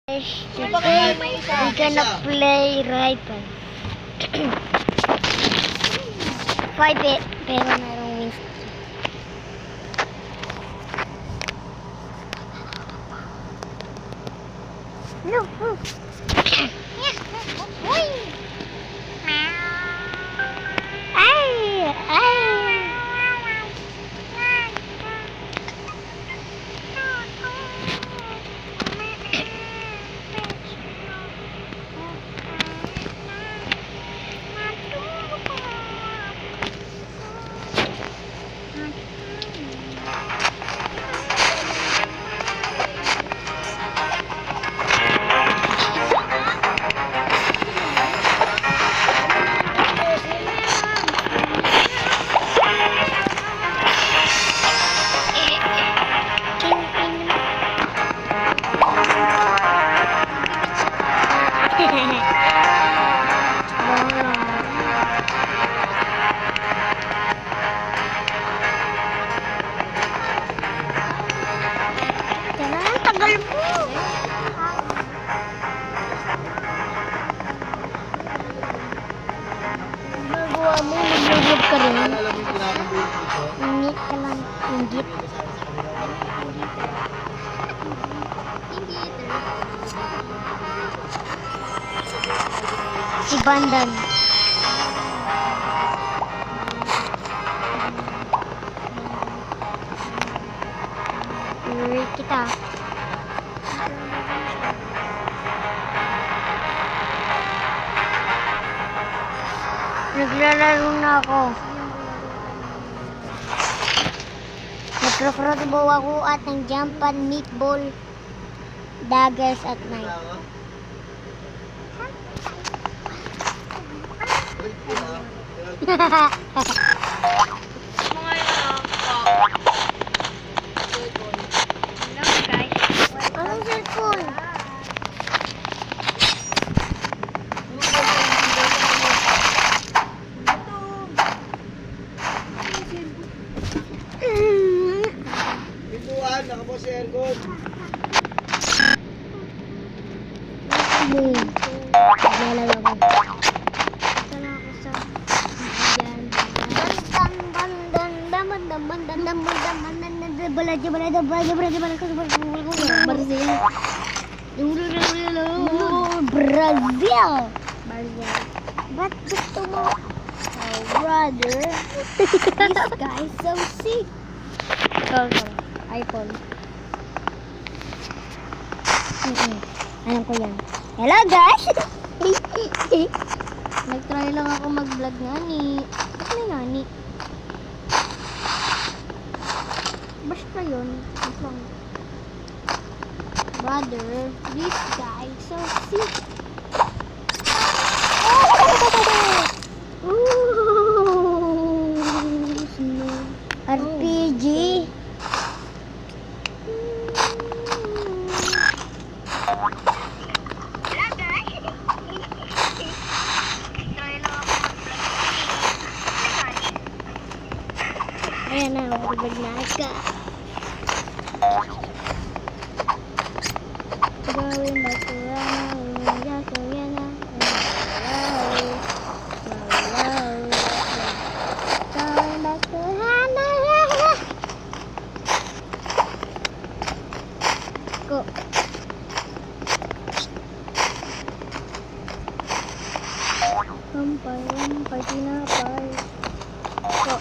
Today we're gonna play Rifle. 5 pero merong wins. No. Nag-vlog ka rin. Ingit ka lang. Ingit. Si Bandan. Uy, kita. Naglalaro na ako. Nagro-crossbow ako at ng jumpan, meatball, daggers at night. Anong cellphone? Nakapos si Ergon. Naglalaro ako. Sana ako sa Brazil. Ba't gusto mo? Oh, brother. This guy is so sick. iPhone. Alam ko yan. Hello guys! Nag-try lang ako mag-vlog ngani. Ba't may ngani? Basta yun. Brother, this guy is so sick. RPG. Ayan na, magbag na ka. Gawin ba ito? Gawin na. Gawin ba ito? Go. Lampay, tinapay. Go.